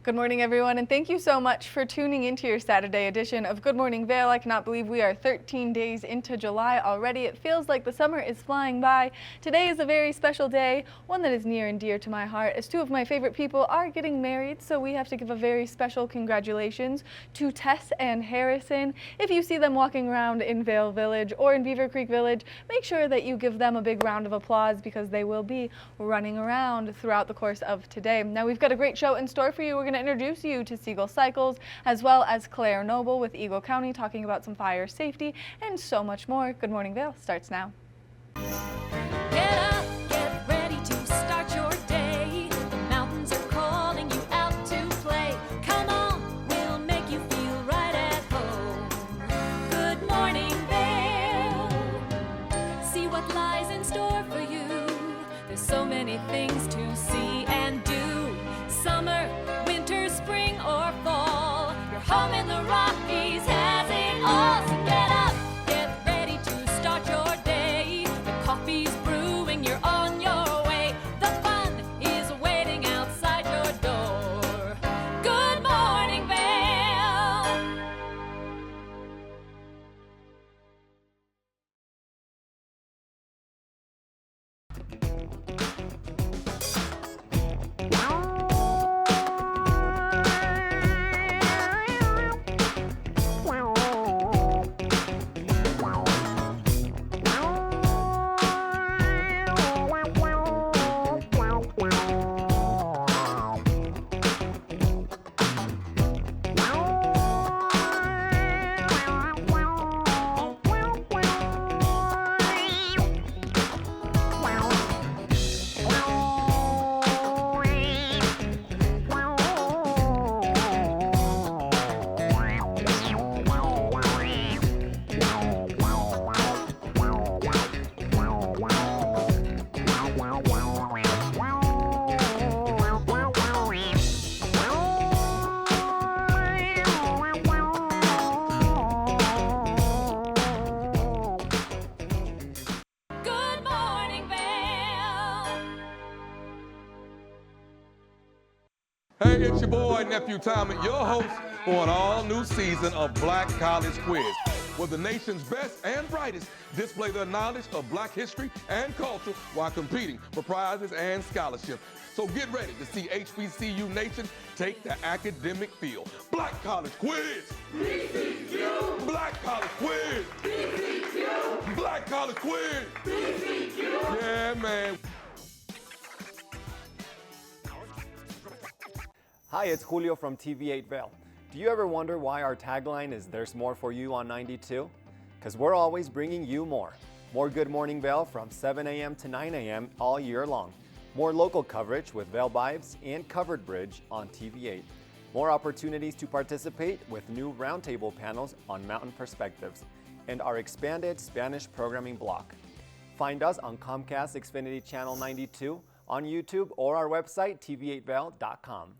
Good morning, everyone, and thank you so much for tuning into your Saturday edition of Good Morning Vail. I cannot believe we are 13 days into July already. It feels like the summer is flying by. Today is a very special day, one that is near and dear to my heart, as two of my favorite people are getting married, so we have to give a very special congratulations to Tess and Harrison. If you see them walking around in Vail Village or in Beaver Creek Village, make sure that you give them a big round of applause because they will be running around throughout the course of today. Now, we've got a great show in store for you. We're going to introduce you to Siegel Cycles, as well as Claire Noble with Eagle County talking about some fire safety and so much more. Good Morning Vail starts now. Get up, get ready to start your day. The mountains are calling you out to play. Come on, we'll make you feel right at home. Good morning, Vail. See what lies in store for you. There's so many things to see and do. Summer, winter, spring, or fall. Your home in the Rockies has it all. So get up, get ready to start your day. The coffee's brewing, you're on your way. The fun is waiting outside your door. Good morning, Vail. Good morning, Vail. Hey, it's your boy, Nephew Tommy, your host for an all-new season of Black College Quiz, where the nation's best and brightest display their knowledge of Black history and culture while competing for prizes and scholarships. So get ready to see HBCU Nation take the academic field. Black College Quiz! BCQ! Black College Quiz! BCQ! Black College Quiz! BCQ! Yeah, man. Hi, it's Julio from TV8 Vail. Do you ever wonder why our tagline is "There's more for you" on 92? Because we're always bringing you more. More Good Morning Vail from 7 a.m. to 9 a.m. all year long. More local coverage with Vail Vibes and Covered Bridge on TV8. More opportunities to participate with new roundtable panels on Mountain Perspectives and our expanded Spanish programming block. Find us on Comcast Xfinity Channel 92, on YouTube, or our website, tv8vail.com.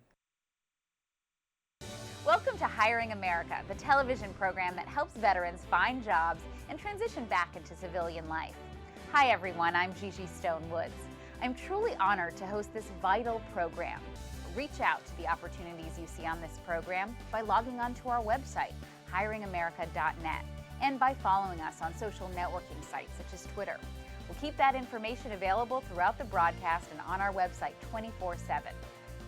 Welcome to Hiring America, the television program that helps veterans find jobs and transition back into civilian life. Hi everyone, I'm Gigi Stone Woods. I'm truly honored to host this vital program. Reach out to the opportunities you see on this program by logging on to our website, hiringamerica.net, and by following us on social networking sites such as Twitter. We'll keep that information available throughout the broadcast and on our website 24/7.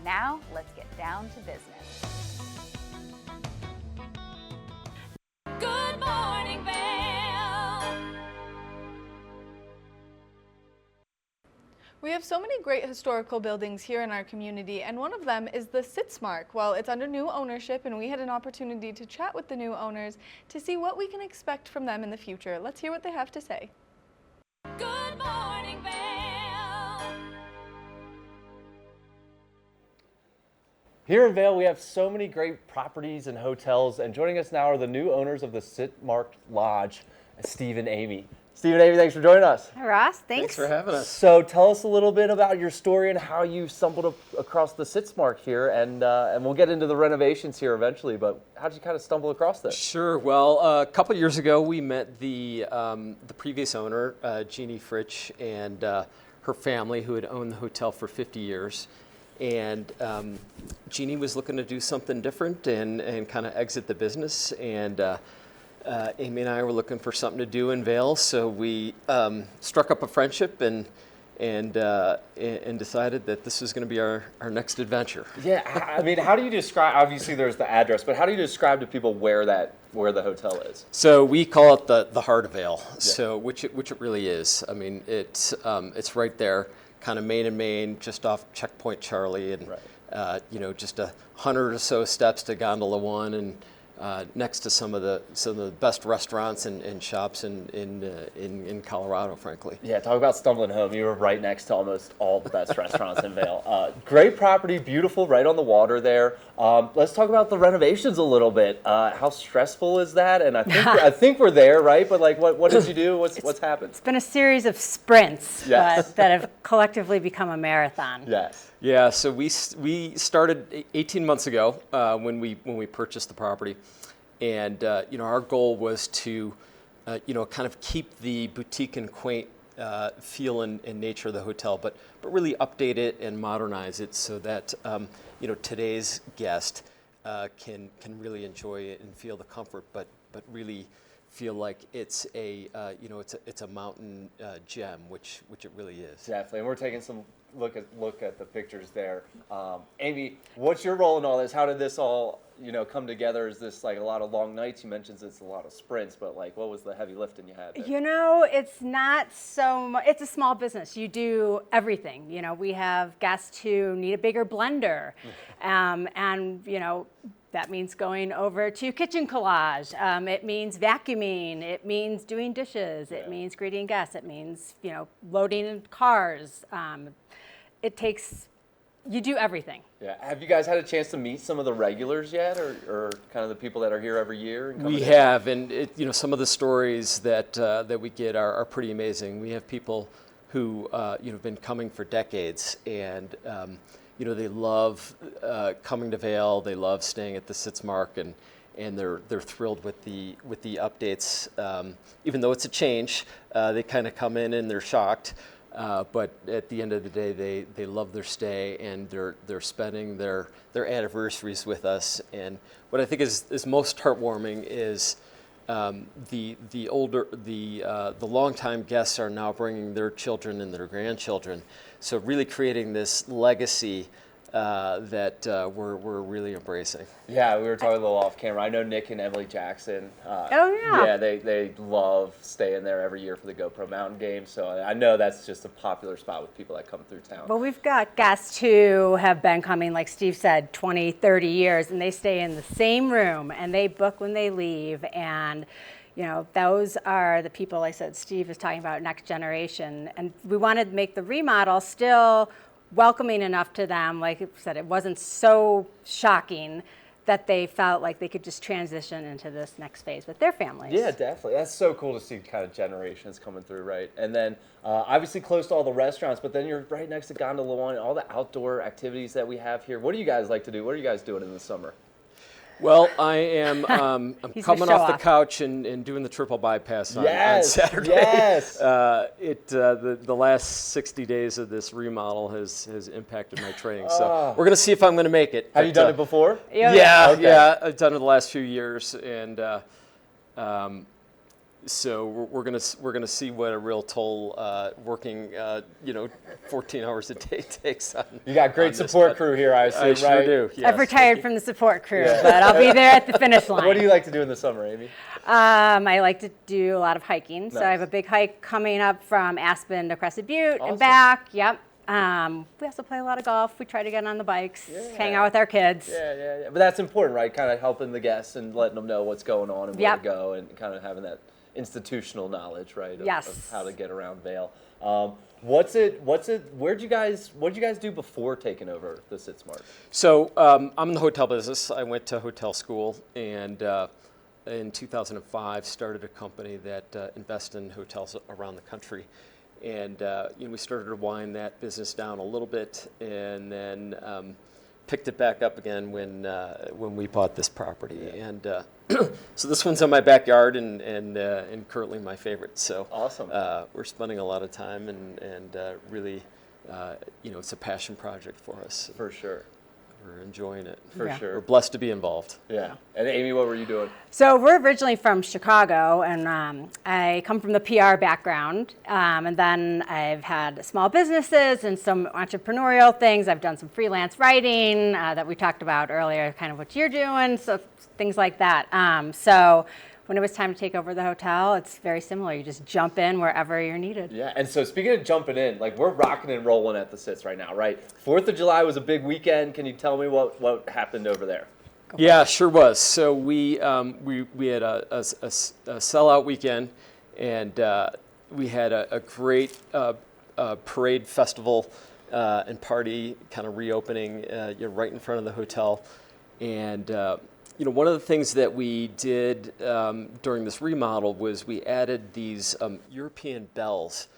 Now, let's get down to business. Good morning, Vail. We have so many great historical buildings here in our community, and one of them is the Sitzmark. Well, it's under new ownership, and we had an opportunity to chat with the new owners to see what we can expect from them in the future. Let's hear what they have to say. Good morning, Vail. Here in Vail, we have so many great properties and hotels, and joining us now are the new owners of the Sitzmark Lodge, Steve and Amy. Steve and Amy, thanks for joining us. Hi, Ross. Thanks for having us. So tell us a little bit about your story and how you stumbled across the Sitzmark here, and we'll get into the renovations here eventually, but how did you kind of stumble across this? Sure. Well, a couple years ago, we met the previous owner, Jeannie Fritsch, and her family, who had owned the hotel for 50 years. and Jeannie was looking to do something different and kind of exit the business. And Amy and I were looking for something to do in Vail, so we struck up a friendship and decided that this was going to be our next adventure. Yeah, I mean, how do you describe? Obviously, there's the address, but how do you describe to people where the hotel is? So we call it the heart of Vail. So which it really is. I mean, it's right there, kind of main and main, just off Checkpoint Charlie, and just 100 or so steps to Gondola One, and next to some of the best restaurants and shops in Colorado, frankly. Yeah, talk about stumbling home. You were right next to almost all the best restaurants in Vail. Great property, beautiful, right on the water there. Let's talk about the renovations a little bit. How stressful is that? And I think we're there, right? But like, what did you do? What's happened? It's been a series of sprints Yes. that have collectively become a marathon. Yes. Yeah, so we started 18 months ago when we purchased the property, and our goal was to kind of keep the boutique and quaint feel and nature of the hotel, but really update it and modernize it so that today's guest can really enjoy it and feel the comfort, but really feel like it's a mountain gem, which it really is. Definitely, and we're taking some look at the pictures there. Amy, what's your role in all this? How did this all come together? Is this like a lot of long nights? You mentioned it's a lot of sprints, but like, what was the heavy lifting you had there? It's not so much, it's a small business. You do everything. We have guests who need a bigger blender. That means going over to kitchen collage. It means vacuuming. It means doing dishes. It means greeting guests. It means, loading cars. You do everything. Yeah. Have you guys had a chance to meet some of the regulars yet, or kind of the people that are here every year? And we have, and some of the stories that we get are pretty amazing. We have people who have been coming for decades, and they love coming to Vail. They love staying at the Sitzmark, and they're thrilled with the updates. Even though it's a change, they kind of come in and they're shocked. But at the end of the day, they love their stay, and they're spending their anniversaries with us. And what I think is most heartwarming is the longtime guests are now bringing their children and their grandchildren. So really creating this legacy that we're really embracing. Yeah, we were talking a little off camera. I know Nick and Emily Jackson. Oh, yeah. Yeah, they love staying there every year for the GoPro Mountain Games. So I know that's just a popular spot with people that come through town. Well, we've got guests who have been coming, like Steve said, 20, 30 years, and they stay in the same room, and they book when they leave. And those are the people, like I said, Steve is talking about next generation. And we wanted to make the remodel still welcoming enough to them. Like I said, it wasn't so shocking that they felt like they could just transition into this next phase with their families. Yeah, definitely. That's so cool to see kind of generations coming through, right? And then obviously close to all the restaurants, but then you're right next to Gondola One, all the outdoor activities that we have here. What do you guys like to do? What are you guys doing in the summer? Well, I am I'm He's coming gonna off show the off. couch and doing the triple bypass on Yes, Saturday. yes. The last 60 days of this remodel has impacted my training. So we're going to see if I'm going to make it. Have you done it before? Yeah, Okay. yeah, I've done it the last few years, and so we're gonna see what a real toll working 14 hours a day takes on. You got great on this, support but crew here, I assume, I sure right? do. Yes. I've retired from the support crew, but I'll be there at the finish line. What do you like to do in the summer, Amy? I like to do a lot of hiking. So I have Nice. a big hike coming up from Aspen to Crescent Butte Awesome. and back. Yep. We also play a lot of golf. We try to get on the bikes, hang out with our kids. Yeah. But that's important, right? Kind of helping the guests and letting them know what's going on and where Yep. to go, and kind of having that institutional knowledge, right? Of Yes. how to get around Vail. What did you guys do before taking over the Sitzmark? So I'm in the hotel business. I went to hotel school, and in 2005 started a company that invests in hotels around the country. And we started to wind that business down a little bit, and then picked it back up again when we bought this property. And so this one's in my backyard, and currently my favorite. So Awesome. we're spending a lot of time and really it's a passion project for us. For sure. We're enjoying it. For Yeah. sure. We're blessed to be involved. Yeah. And Amy, what were you doing? So we're originally from Chicago, and I come from the PR background, and then I've had small businesses and some entrepreneurial things. I've done some freelance writing that we talked about earlier, kind of what you're doing, so things like that. So when it was time to take over the hotel, it's very similar. You just jump in wherever you're needed. Yeah, and so speaking of jumping in, like we're rocking and rolling at the Sits right now, right? 4th of July was a big weekend. Can you tell me what happened over there? Yeah, sure was. So we had a sellout weekend, and we had a great parade festival and party kind of reopening right in front of the hotel. And one of the things that we did during this remodel was we added these European bells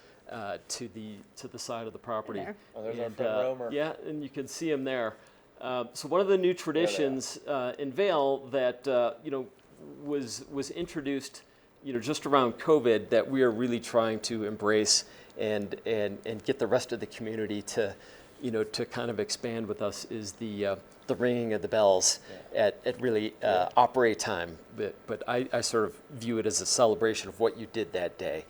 to the side of the property. There. Oh, there's our front row. Yeah, and you can see them there. So one of the new traditions in Vail that was introduced just around COVID that we are really trying to embrace and get the rest of the community to kind of expand with us is the ringing of the bells at really opera time. But I sort of view it as a celebration of what you did that day.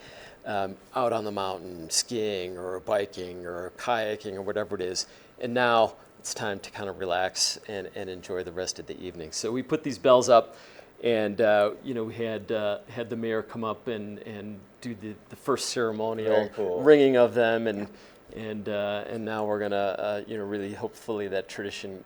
Out on the mountain, skiing or biking or kayaking or whatever it is. And now it's time to kind of relax and enjoy the rest of the evening. So we put these bells up, and we had the mayor come up and do the first ceremonial Very cool. ringing of them, and now we're gonna really hopefully that tradition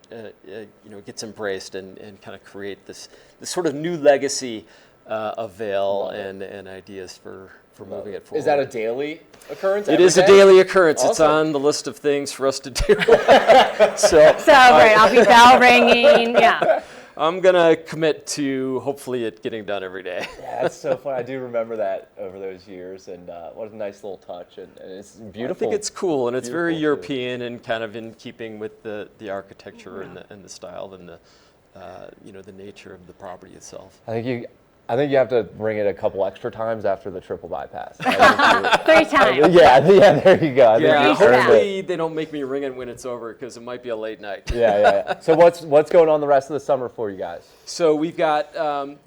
gets embraced and kind of create this sort of new legacy of Vail and ideas for moving it forward. Is that a daily occurrence? It every is a day? daily occurrence. It's Awesome. on the list of things for us to do. So right, I'll be bell ringing. Yeah. I'm gonna commit to hopefully it getting done every day. Yeah, it's so fun. I do remember that over those years, and what a nice little touch, and it's beautiful. I think it's cool, and it's very Beautiful, too. European and kind of in keeping with the architecture and the style and the nature of the property itself. I think you have to bring it a couple extra times after the triple bypass. 3 times. Yeah, there you go. I think Yeah, you earned it. hopefully they don't make me ring it when it's over because it might be a late night. Yeah. So what's going on the rest of the summer for you guys? So we've got,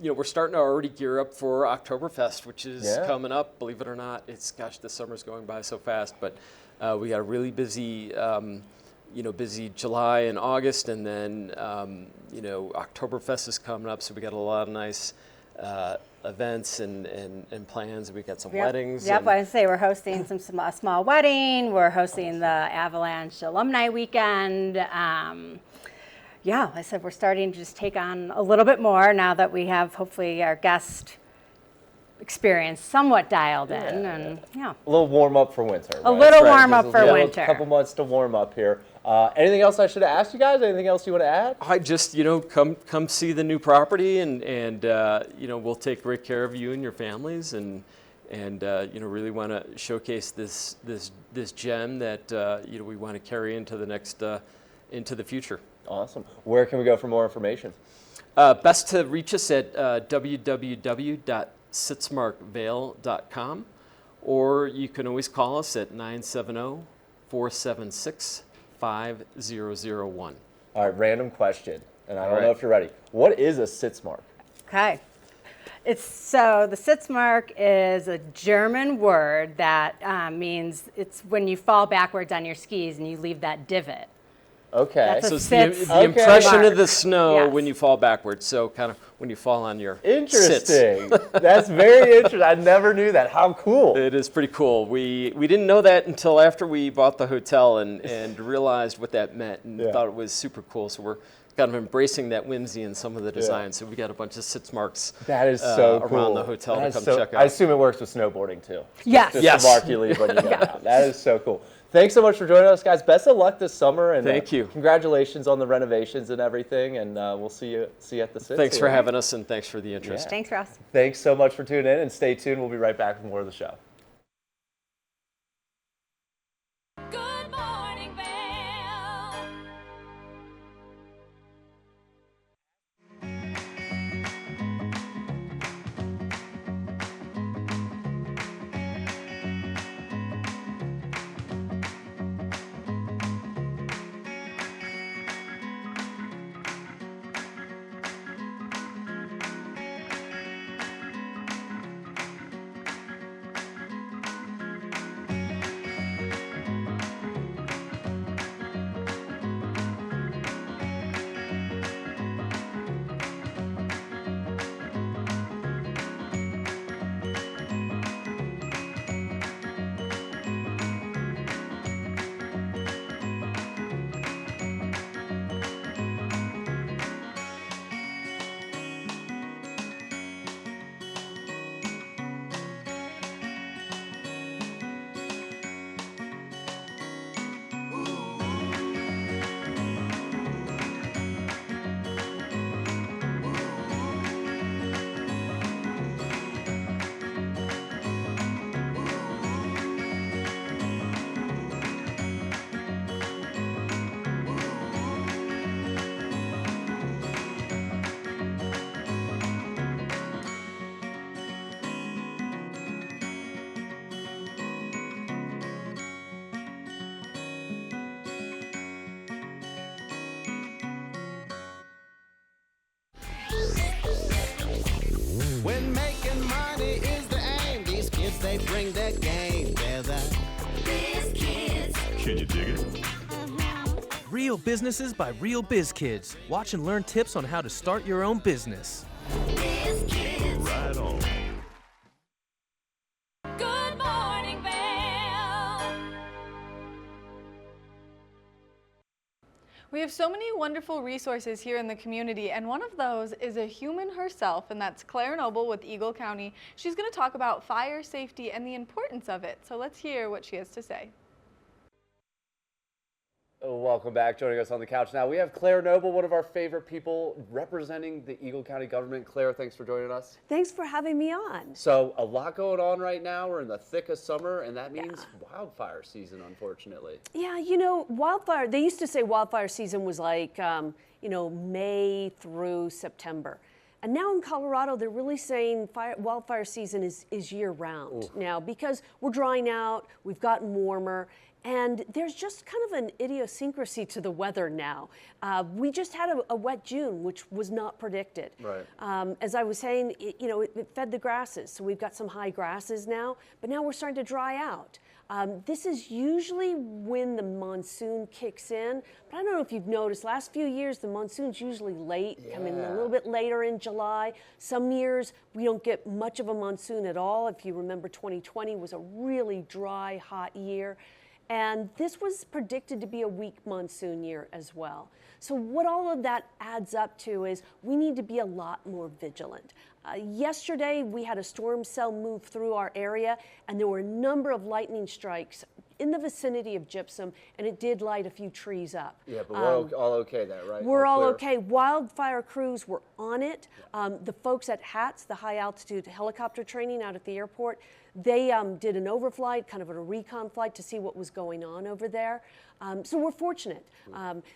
we're starting to already gear up for Oktoberfest, which is Yeah. coming up. Believe it or not, the summer's going by so fast. But we got a really busy, busy July and August, and then Oktoberfest is coming up. So we got a lot of nice events and plans. We got some weddings. Yep, and- I say we're hosting a small wedding. We're hosting the Avalanche Alumni Weekend. I said we're starting to just take on a little bit more now that we have hopefully our guest experience somewhat dialed in. And A little warm up for winter. A right? little Right, warm up just for a winter. couple months to warm up here. Anything else I should have asked you guys? Anything else you want to add? I just, come see the new property, and we'll take great care of you and your families, and really want to showcase this gem that we want to carry into the future. Awesome. Where can we go for more information? Best to reach us at www.sitsmarkvail.com, or you can always call us at 970-476-5001. All right, random question, and I All don't know right. if you're ready. What is a Sitzmark? Okay. The Sitzmark is a German word that means it's when you fall backwards on your skis and you leave that divot. Okay. That's So a it's sits the impression mark. of the snow Yes. when you fall backwards. So kind of when you fall on your sits. Interesting. That's very interesting. I never knew that. How cool. It is pretty cool. We didn't know that until after we bought the hotel and realized what that meant and Yeah. thought it was super cool. So we're kind of embracing that whimsy in some of the designs. So we got a bunch of sits marks That is so cool. around the hotel That to is come so- check I out. assume it works with snowboarding too. Yes. Just Yes. the mark you leave when you go down. That is so cool. Thanks so much for joining us, guys. Best of luck this summer, and Thank you. Congratulations on the renovations and everything. And we'll see you at the Sits. Thanks for here. having us, and thanks for the interest. Thanks, Ross. Thanks so much for tuning in, and stay tuned. We'll be right back with more of the show. Good morning, Vail. bring the game, they're the Biz Kids. Can you dig it? Real businesses by real biz kids. Watch and learn tips on how to start your own business. Biz Kids. Right on. Good morning, Vail. We have so many wonderful resources here in the community, and one of those is a human herself, and that's Claire Noble with Eagle County. She's going to talk about fire safety and the importance of it, so let's hear what she has to say. Welcome back. Joining us on the couch now, we have Claire Noble, one of our favorite people representing the Eagle County government. Claire, thanks for joining us. Thanks for having me on. So a lot going on right now. We're in the thick of summer, and that means wildfire season, unfortunately. Yeah, wildfire, they used to say wildfire season was like, May through September. And now in Colorado, they're really saying wildfire season is year round now, because we're drying out, we've gotten warmer, and there's just kind of an idiosyncrasy to the weather now. We just had a wet June, which was not predicted. Right. As I was saying, it fed the grasses, so we've got some high grasses now, but now we're starting to dry out. This is usually when the monsoon kicks in, but I don't know if you've noticed, last few years the monsoon's usually late, coming a little bit later in July. Some years we don't get much of a monsoon at all. If you remember, 2020 was a really dry, hot year. And this was predicted to be a weak monsoon year as well. So what all of that adds up to is we need to be a lot more vigilant. Yesterday, we had a storm cell move through our area, and there were a number of lightning strikes in the vicinity of Gypsum, and it did light a few trees up. Yeah, but we're all okay there, right? We're all clear? okay. Wildfire crews were on it. The folks at HATS, the high altitude helicopter training out at the airport, they did an overflight, kind of a recon flight to see what was going on over there. So we're fortunate.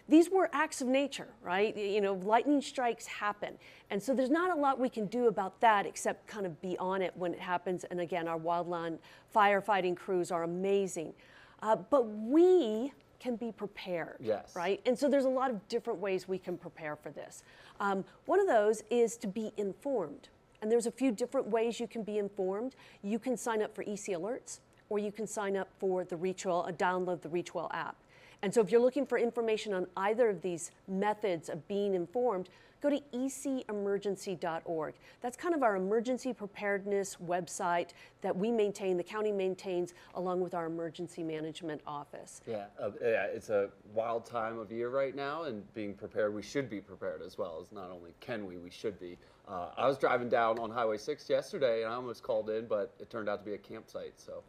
These were acts of nature, right? Lightning strikes happen. And so there's not a lot we can do about that except kind of be on it when it happens. And again, our wildland firefighting crews are amazing. But we can be prepared, right? And so there's a lot of different ways we can prepare for this. One of those is to be informed. And there's a few different ways you can be informed. You can sign up for EC Alerts, or you can sign up for the Reachwell, download the Reachwell app. And so if you're looking for information on either of these methods of being informed, go to ecemergency.org. That's kind of our emergency preparedness website that we maintain, the county maintains, along with our emergency management office. Yeah, it's a wild time of year right now, and being prepared, we should be prepared as well. As not only can we should be. I was driving down on Highway 6 yesterday, and I almost called in, but it turned out to be a campsite. So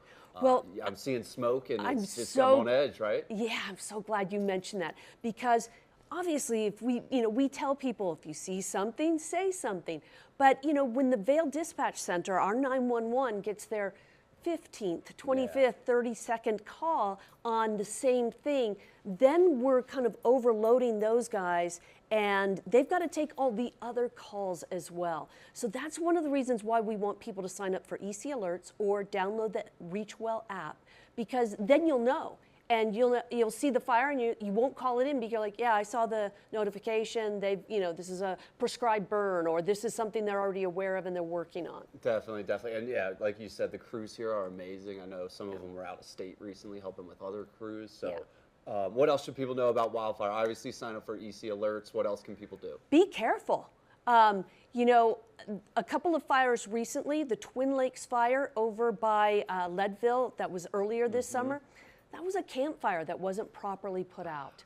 I'm seeing smoke, and it's got on edge, right? Yeah, I'm so glad you mentioned that, because obviously, if we tell people, if you see something, say something. But, when the Vail Dispatch Center, our 911 gets their 15th, 25th, 32nd call on the same thing, then we're kind of overloading those guys, and they've got to take all the other calls as well. So that's one of the reasons why we want people to sign up for EC Alerts or download the Reachwell app, because then you'll know. And you'll see the fire, and you won't call it in because you're like, yeah, I saw the notification. This is a prescribed burn, or this is something they're already aware of and they're working on. Definitely. And yeah, like you said, the crews here are amazing. I know some of them were out of state recently helping with other crews. So what else should people know about wildfire? Obviously sign up for EC Alerts. What else can people do? Be careful. A couple of fires recently, the Twin Lakes fire over by Leadville that was earlier this summer, that was a campfire that wasn't properly put out.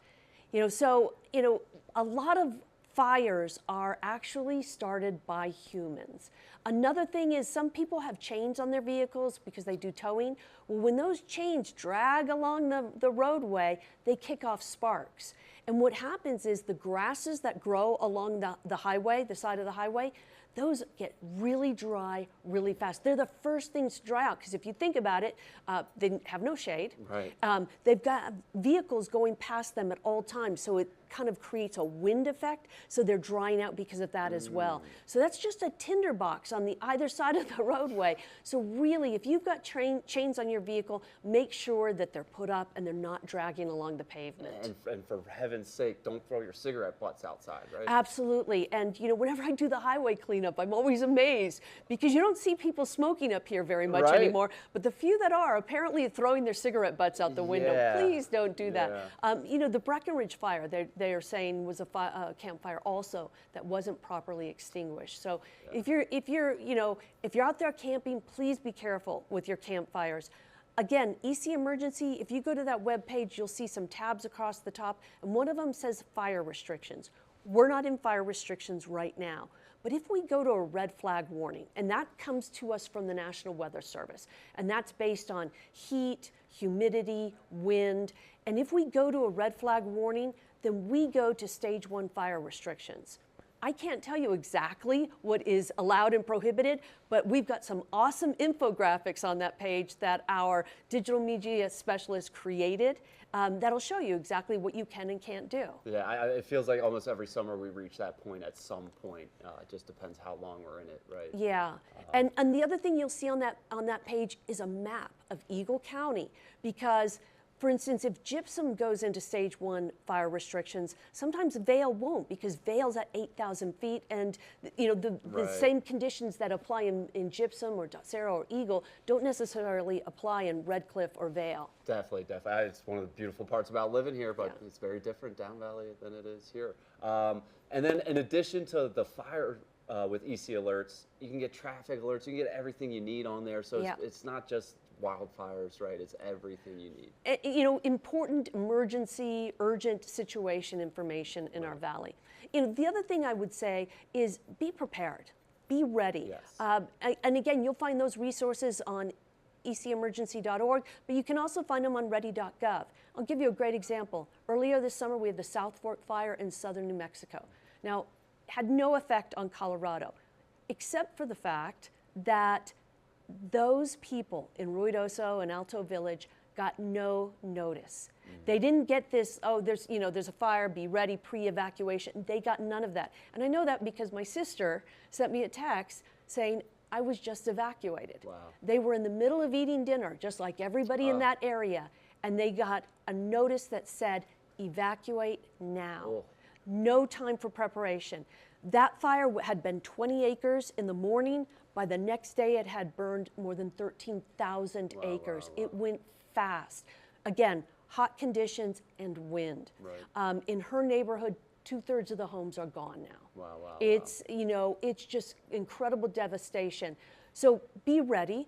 A lot of fires are actually started by humans. Another thing is some people have chains on their vehicles because they do towing. Well, when those chains drag along the roadway, they kick off sparks. And what happens is the grasses that grow along the highway, the side of the highway, those get really dry really fast. They're the first things to dry out, because if you think about it, they have no shade. Right. They've got vehicles going past them at all times, so it kind of creates a wind effect, so they're drying out because of that as well. So that's just a tinderbox on the either side of the roadway. So really, if you've got chains on your vehicle, make sure that they're put up and they're not dragging along the pavement. And for heaven's sake, don't throw your cigarette butts outside, right? Absolutely. And you know, whenever I do the highway cleanup, I'm always amazed because you don't see people smoking up here very much Right. anymore. But the few that are apparently throwing their cigarette butts out the window. Yeah. Please don't do that. Yeah. You know, the Breckenridge fire, they are saying was a campfire also that wasn't properly extinguished. So if you're out there camping, please be careful with your campfires. Again, EC Emergency, if you go to that webpage, you'll see some tabs across the top, and one of them says fire restrictions. We're not in fire restrictions right now. But if we go to a red flag warning, and that comes to us from the National Weather Service, and that's based on heat, humidity, wind, and if we go to a red flag warning, then we go to stage 1 fire restrictions. I can't tell you exactly what is allowed and prohibited, but we've got some awesome infographics on that page that our digital media specialist created that'll show you exactly what you can and can't do. Yeah, it feels like almost every summer we reach that point at some point. It just depends how long we're in it, right? Yeah, and the other thing you'll see on that page is a map of Eagle County, because for instance, if gypsum goes into stage 1 fire restrictions, sometimes Vail won't, because Vail's at 8,000 feet, and you know the Right. same conditions that apply in gypsum or Docero or Eagle don't necessarily apply in Red Cliff or Vail. Definitely. It's one of the beautiful parts about living here, but it's very different down valley than it is here. And then in addition to the fire with EC alerts, you can get traffic alerts, you can get everything you need on there. So it's not just wildfires, right? It's everything you need. You know, important emergency, urgent situation information in our valley. You know, the other thing I would say is be prepared, be ready. Yes. And again, you'll find those resources on ecemergency.org, but you can also find them on ready.gov. I'll give you a great example. Earlier this summer, we had the South Fork fire in southern New Mexico. Now, had no effect on Colorado, except for the fact that those people in Ruidoso and Alto Village got no notice. They didn't get this, oh, there's a fire, be ready, pre-evacuation. They got none of that. And I know that because my sister sent me a text saying, I was just evacuated. Wow. They were in the middle of eating dinner, just like everybody in that area, and they got a notice that said, evacuate now. Oh. No time for preparation. That fire had been 20 acres in the morning. By the next day, it had burned more than 13,000 acres. It went fast. Again, hot conditions and wind. Right. In her neighborhood, 2/3 of the homes are gone now. Wow. It's, you know, it's just incredible devastation. So be ready.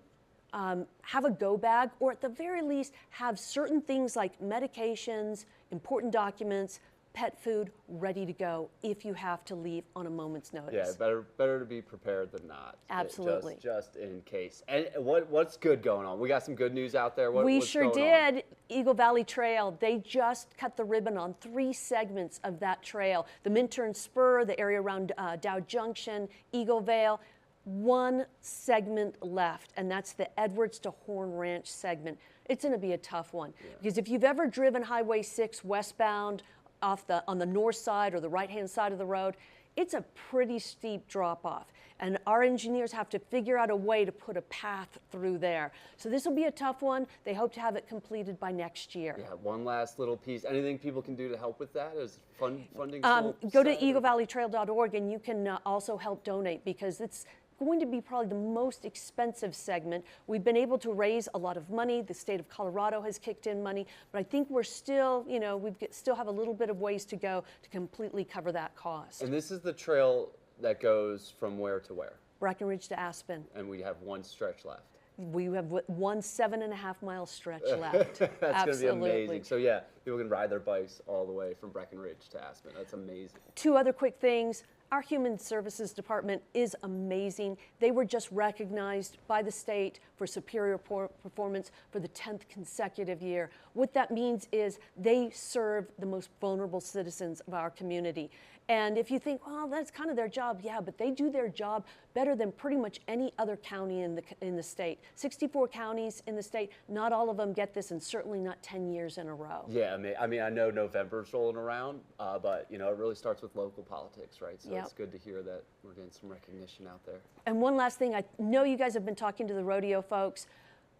Have a go bag, or at the very least, have certain things like medications, important documents, pet food ready to go if you have to leave on a moment's notice. Yeah, better to be prepared than not. Absolutely. Just in case. And what's good going on? We got some good news out there. We what's sure going on? did. Eagle Valley Trail, they just cut the ribbon on 3 segments of that trail. The Minturn Spur, the area around Dow Junction, Eagle Vale. 1 segment left, and that's the Edwards to Horn Ranch segment. It's going to be a tough one, because if you've ever driven Highway 6 westbound on the north side or the right-hand side of the road, it's a pretty steep drop-off. And our engineers have to figure out a way to put a path through there. So this will be a tough one. They hope to have it completed by next year. Yeah, one last little piece. Anything people can do to help with that? Is funding Go to eaglevalleytrail.org, and you can also help donate, because it's going to be probably the most expensive segment. We've been able to raise a lot of money. The state of Colorado has kicked in money, but I think we're still, you know, still have a little bit of ways to go to completely cover that cost. And this is the trail that goes from where to where? Breckenridge to Aspen. And we have one stretch left. We have 1 7.5-mile stretch left. That's Absolutely. going to be amazing. So yeah, people can ride their bikes all the way from Breckenridge to Aspen. That's amazing. 2 other quick things. Our Human Services Department is amazing. They were just recognized by the state for superior performance for the 10th consecutive year. What that means is they serve the most vulnerable citizens of our community. And if you think, well, that's kind of their job, yeah, but they do their job better than pretty much any other county in the state. 64 counties in the state, not all of them get this, and certainly not 10 years in a row. Yeah, I mean, I know November's rolling around, but you know, it really starts with local politics, right? So Yep. it's good to hear that we're getting some recognition out there. And one last thing, I know you guys have been talking to the rodeo folks.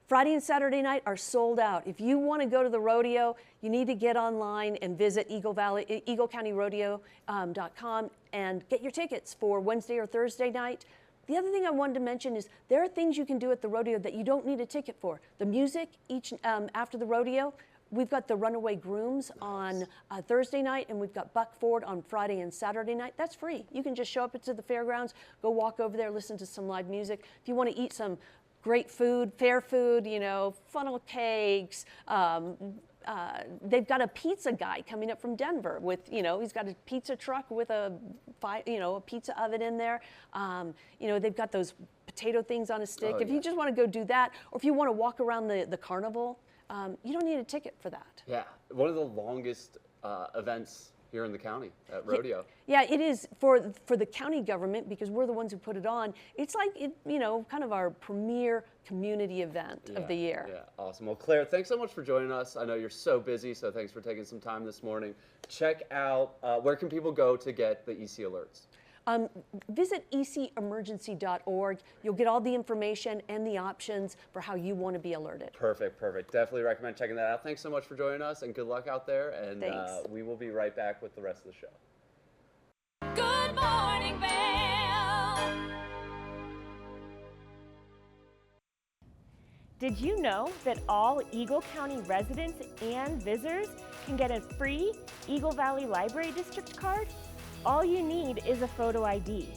Friday and Saturday night are sold out. If you want to go to the rodeo, you need to get online and visit EagleCountyRodeo.com and get your tickets for Wednesday or Thursday night. The other thing I wanted to mention is there are things you can do at the rodeo that you don't need a ticket for. The music after the rodeo. We've got the Runaway Grooms on Thursday night, and we've got Buck Ford on Friday and Saturday night. That's free. You can just show up to the fairgrounds, go walk over there, listen to some live music. If you want to eat some great food, fair food, you know, funnel cakes. They've got a pizza guy coming up from Denver with, you know, he's got a pizza truck with a pizza oven in there. You know, they've got those potato things on a stick. If you just want to go do that, or if you want to walk around the carnival, you don't need a ticket for that. Yeah, one of the longest events here in the county at rodeo. Yeah, it is for the county government, because we're the ones who put it on. It's like, you know, kind of our premier community event of the year. Yeah, awesome. Well, Claire, thanks so much for joining us. I know you're so busy, so thanks for taking some time this morning. Check out, where can people go to get the EC alerts? Visit ecemergency.org. You'll get all the information and the options for how you want to be alerted. Perfect. Definitely recommend checking that out. Thanks so much for joining us, and good luck out there. And we will be right back with the rest of the show. Good morning, Vail. Did you know that all Eagle County residents and visitors can get a free Eagle Valley Library District card? All you need is a photo ID.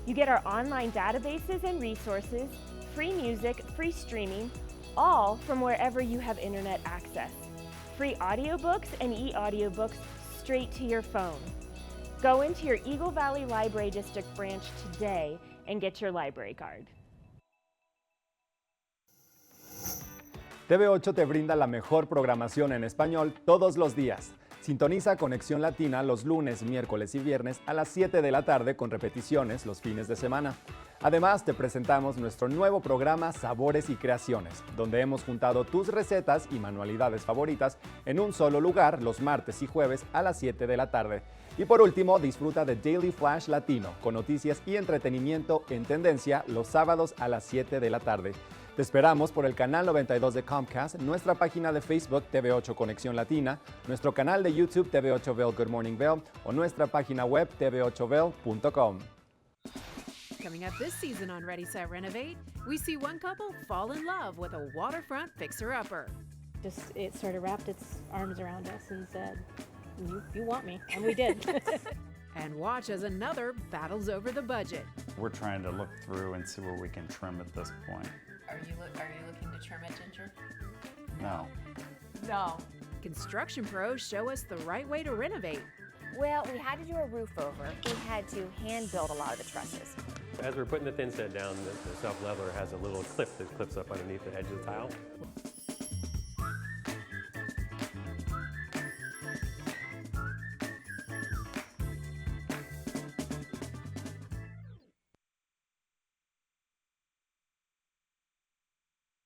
You get our online databases and resources, free music, free streaming, all from wherever you have internet access. Free audiobooks and e-audiobooks straight to your phone. Go into your Eagle Valley Library District branch today and get your library card. TV8 te brinda la mejor programación en español todos los días. Sintoniza Conexión Latina los lunes, miércoles y viernes a las 7 de la tarde con repeticiones los fines de semana. Además, te presentamos nuestro nuevo programa Sabores y Creaciones, donde hemos juntado tus recetas y manualidades favoritas en un solo lugar los martes y jueves a las 7 de la tarde. Y por último, disfruta de Daily Flash Latino, con noticias y entretenimiento en tendencia los sábados a las 7 de la tarde. Te esperamos por el canal 92 de Comcast, nuestra página de Facebook TV8 Conexión Latina, nuestro canal de YouTube TV8 Vail Good Morning Vail o nuestra página web tv8vail.com. Coming up this season on Ready, Set, Renovate, we see one couple fall in love with a waterfront fixer-upper. It sort of wrapped its arms around us and said, you want me, and we did. And watch as another battles over the budget. We're trying to look through and see where we can trim at this point. Are you looking to trim it, Ginger? No. No. Construction pros show us the right way to renovate. Well, we had to do a roof over. We had to hand build a lot of the trusses. As we're putting the thin set down, the self-leveler has a little clip that clips up underneath the edge of the tile.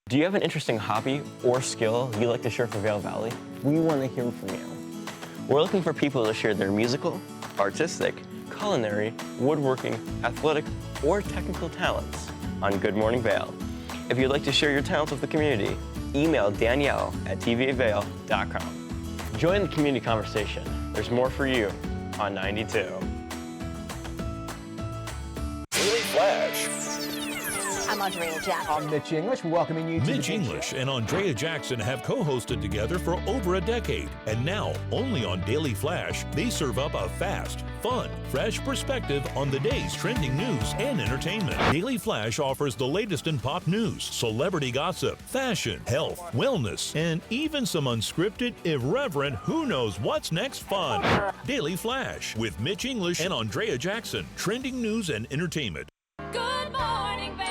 Do you have an interesting hobby or skill you'd like to share for Vail Valley? We want to hear from you. We're looking for people to share their musical, artistic, culinary, woodworking, athletic, or technical talents on Good Morning Vail. If you'd like to share your talents with the community, email Danielle at tvavail.com. Join the community conversation. There's more for you on 92. Daily Flash. I'm Andrea Jackson. I'm Mitch English, welcoming you to Mitch English and Andrea Jackson have co-hosted together for over a decade. And now, only on Daily Flash, they serve up a fast, fun, fresh perspective on the day's trending news and entertainment. Daily Flash offers the latest in pop news, celebrity gossip, fashion, health, wellness, and even some unscripted, irreverent, who knows what's next fun. Daily Flash with Mitch English and Andrea Jackson. Trending news and entertainment. Good morning, Vail.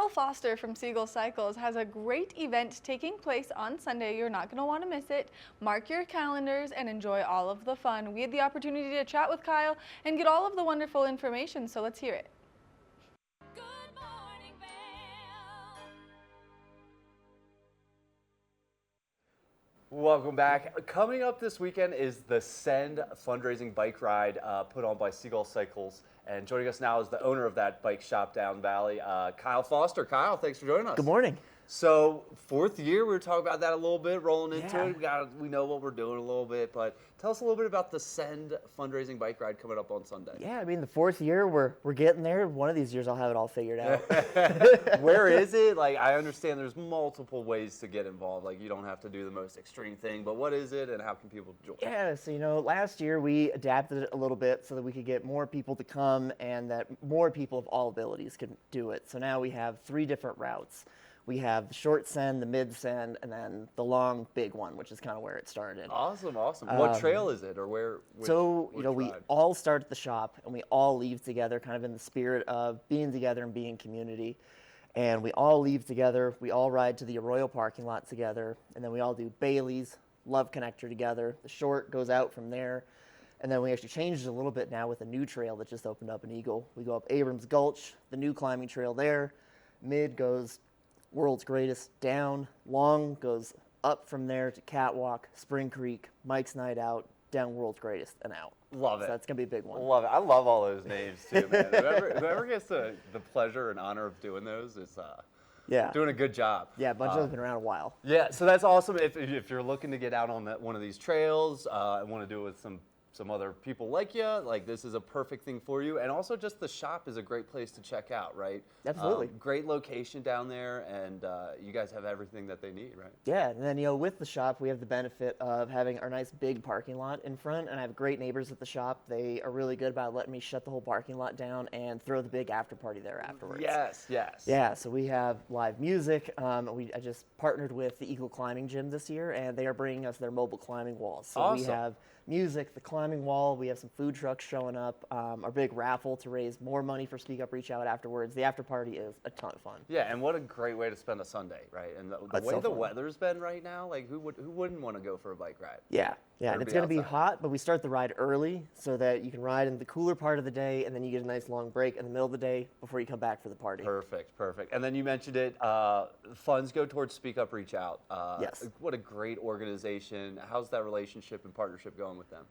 Kyle Foster from Siegel Cycles has a great event taking place on Sunday. You're not going to want to miss it. Mark your calendars and enjoy all of the fun. We had the opportunity to chat with Kyle and get all of the wonderful information, so let's hear it. Welcome back. Coming up this weekend is the Send fundraising bike ride put on by Seagull Cycles. And joining us now is the owner of that bike shop down Valley, Kyle Foster. Kyle, thanks for joining us. Good morning. So, 4th year, we were talking about that a little bit, rolling into Yeah. it. We know what we're doing a little bit, but tell us a little bit about the Send fundraising bike ride coming up on Sunday. Yeah, I mean, the 4th year, we're getting there. One of these years, I'll have it all figured out. Where is it? Like, I understand there's multiple ways to get involved. Like, you don't have to do the most extreme thing, but what is it and how can people join? Yeah, so, last year we adapted it a little bit so that we could get more people to come and that more people of all abilities could do it. So now we have 3 different routes. We have the short send, the mid send, and then the long big one, which is kind of where it started. Awesome. What trail is it, or where? We all start at the shop and we all leave together, kind of in the spirit of being together and being community. And we all leave together. We all ride to the Arroyo parking lot together, and then we all do Bailey's, Love Connector together. The short goes out from there, and then we actually changed it a little bit now with a new trail that just opened up in Eagle. We go up Abrams Gulch, the new climbing trail there. Mid goes World's Greatest down. Long goes up from there to Catwalk, Spring Creek, Mike's Night Out, down World's Greatest, and out. Love it. So that's going to be a big one. Love it. I love all those names too, man. whoever gets the pleasure and honor of doing those is doing a good job. Yeah, a bunch of them have been around a while. Yeah, so that's awesome. If you're looking to get out on one of these trails and want to do it with some other people like you, like this is a perfect thing for you. And also just the shop is a great place to check out, right? Absolutely. Great location down there, and you guys have everything that they need, right? Yeah, and then with the shop we have the benefit of having our nice big parking lot in front, and I have great neighbors at the shop. They are really good about letting me shut the whole parking lot down and throw the big after party there afterwards. Yes. Yeah, so we have live music. I just partnered with the Eagle Climbing Gym this year, and they are bringing us their mobile climbing walls. So awesome. We have music, the climbing wall, we have some food trucks showing up, our big raffle to raise more money for Speak Up, Reach Out afterwards. The after party is a ton of fun. Yeah, and what a great way to spend a Sunday, right? And the way the weather's been right now, like who wouldn't want to go for a bike ride? Yeah, and it's going to be hot, but we start the ride early so that you can ride in the cooler part of the day, and then you get a nice long break in the middle of the day before you come back for the party. Perfect. And then you mentioned it, funds go towards Speak Up, Reach Out. Yes. What a great organization. How's that relationship and partnership going with them?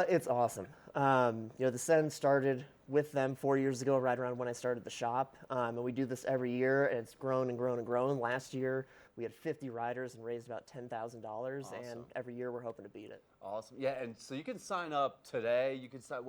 It's awesome. The Send started with them 4 years ago, right around when I started the shop. And we do this every year, and it's grown and grown and grown. Last year, we had 50 riders and raised about $10,000, awesome. And every year we're hoping to beat it. Awesome. Yeah, and so you can sign up today. You can sign.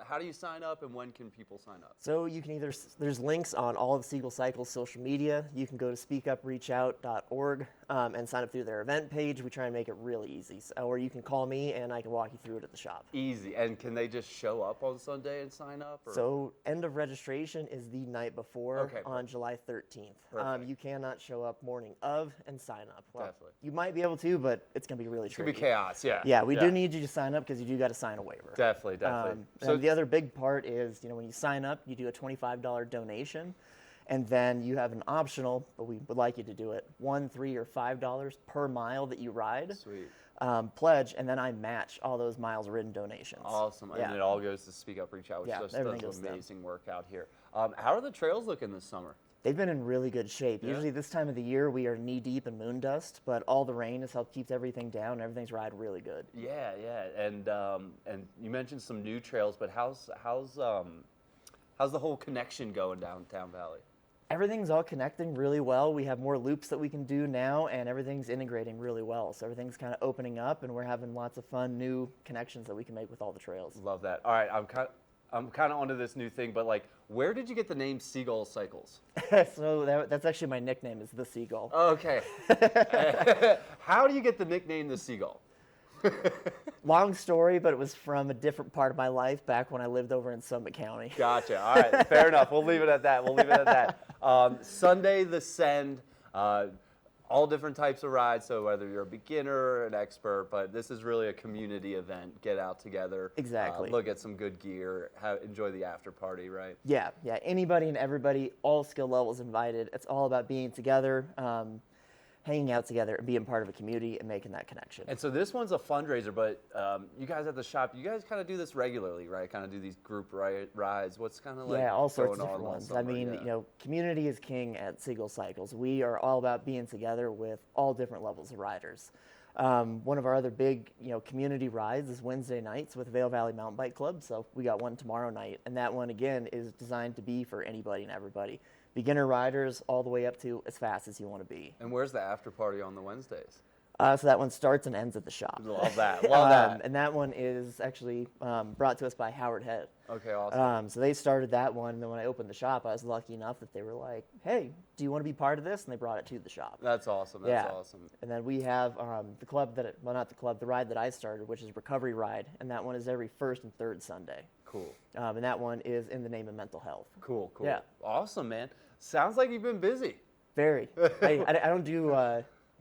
How do you sign up, and when can people sign up? So you can there's links on all of Seagull Cycles social media. You can go to speakupreachout.org and sign up through their event page. We try and make it really easy. Or you can call me, and I can walk you through it at the shop. Easy. And can they just show up on Sunday and sign up? Or? So end of registration is the night before on July 13th. You cannot show up morning of and sign up. Well, definitely. You might be able to, but it's going to be really tricky. It's going to be chaos, yeah. Yeah, we do need you to sign up because you do got to sign a waiver. Definitely. So the other big part is, when you sign up, you do a $25 donation, and then you have an optional, but we would like you to do it, $1, $3, or $5 per mile that you ride. Sweet. Pledge, and then I match all those miles ridden donations. Awesome. Yeah. And it all goes to Speak Up, Reach Out, which does amazing work out here. How are the trails looking this summer? They've been in really good shape. Yeah. Usually this time of the year we are knee deep in moon dust, but all the rain has helped keep everything down, and everything's riding really good. Yeah. And you mentioned some new trails, but how's the whole connection going downtown Valley? Everything's all connecting really well. We have more loops that we can do now, and everything's integrating really well. So everything's kind of opening up, and we're having lots of fun new connections that we can make with all the trails. Love that. All right, I'm kind of onto this new thing, but where did you get the name Seagull Cycles? So that's actually my nickname, is the Seagull. Okay. How do you get the nickname the Seagull? Long story, but it was from a different part of my life back when I lived over in Summit County. Gotcha. All right, fair enough. We'll leave it at that. Sunday, the Send. all different types of rides, so whether you're a beginner, an expert, but this is really a community event. Get out together. Exactly. Look at some good gear, enjoy the after party, right? Yeah, anybody and everybody, all skill levels invited. It's all about being together, hanging out together, and being part of a community and making that connection. And so this one's a fundraiser, but you guys at the shop, you guys kind of do this regularly, right? Kind of do these group rides. What's kind of like all sorts going of different on all ones. summer? I mean, community is king at Seagull Cycles. We are all about being together with all different levels of riders. One of our other big, community rides is Wednesday nights with Vail Valley Mountain Bike Club. So we got one tomorrow night, and that one again is designed to be for anybody and everybody. Beginner riders all the way up to as fast as you want to be. And where's the after party on the Wednesdays? So that one starts and ends at the shop. Love that. Love that. And that one is actually brought to us by Howard Head. Okay, awesome. So they started that one, and then when I opened the shop, I was lucky enough that they were like, "Hey, do you want to be part of this?" And they brought it to the shop. That's awesome. That's awesome. And then we have the club the ride that I started, which is Recovery Ride, and that one is every first and third Sunday. Cool. And that one is in the name of mental health. Cool. Yeah. Awesome, man. Sounds like you've been busy. Very. I don't do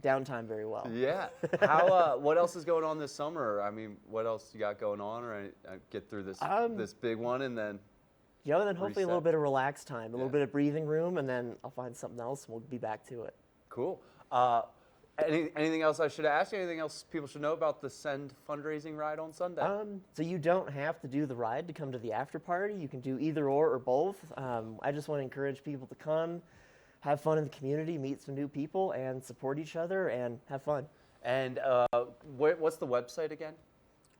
downtime very well. Yeah. How? What else is going on this summer? I mean, what else you got going on, or get through this this big one and then? Yeah, then hopefully a little reset? bit of relaxed time, a little bit of breathing room, and then I'll find something else and we'll be back to it. Cool. Anything else I should ask you? Anything else people should know about the Send fundraising ride on Sunday? So you don't have to do the ride to come to the after party. You can do either or both. I just want to encourage people to come, have fun in the community, meet some new people, and support each other and have fun. And what's the website again?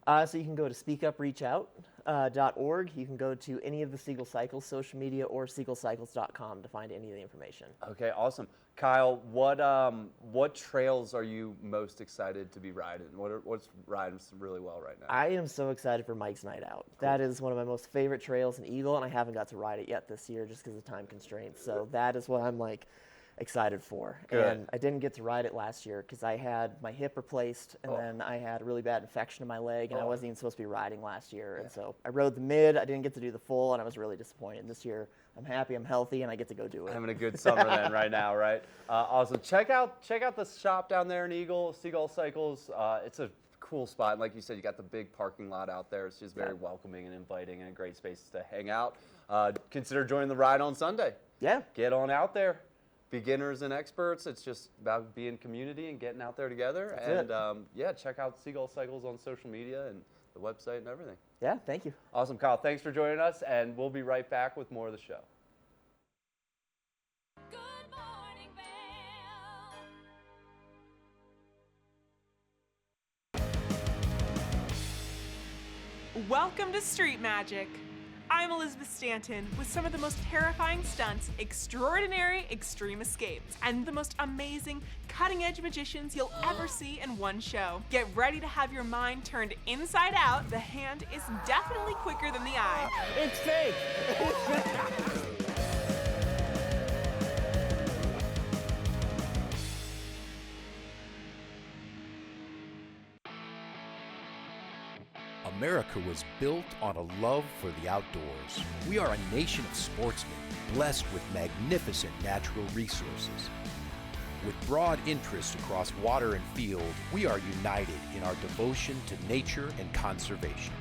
So you can go to speakupreachout.org. You can go to any of the Seagull Cycles social media or seagullcycles.com to find any of the information. Okay, awesome. Kyle, what trails are you most excited to be riding? What's riding really well right now? I am so excited for Mike's Night Out. Cool. That is one of my most favorite trails in Eagle, and I haven't got to ride it yet this year just because of time constraints. So that is what I'm excited for. Good. And I didn't get to ride it last year because I had my hip replaced, and then I had a really bad infection in my leg, and I wasn't even supposed to be riding last year. And so I rode the mid, I didn't get to do the full, and I was really disappointed. This year I'm happy, I'm healthy, and I get to go do it. Having a good summer then right now, right? Awesome. Check out the shop down there in Eagle, Seagull Cycles. It's a cool spot. And like you said, you got the big parking lot out there. It's just very welcoming and inviting and a great space to hang out. Consider joining the ride on Sunday. Yeah. Get on out there. Beginners and experts. It's just about being community and getting out there together. That's and check out Seagull Cycles on social media and the website and everything. Yeah, thank you. Awesome, Kyle. Thanks for joining us, and we'll be right back with more of the show. Welcome to Street Magic. I'm Elizabeth Stanton with some of the most terrifying stunts, extraordinary extreme escapes, and the most amazing cutting-edge magicians you'll ever see in one show. Get ready to have your mind turned inside out. The hand is definitely quicker than the eye. It's fake. America was built on a love for the outdoors. We are a nation of sportsmen, blessed with magnificent natural resources. With broad interests across water and field, we are united in our devotion to nature and conservation.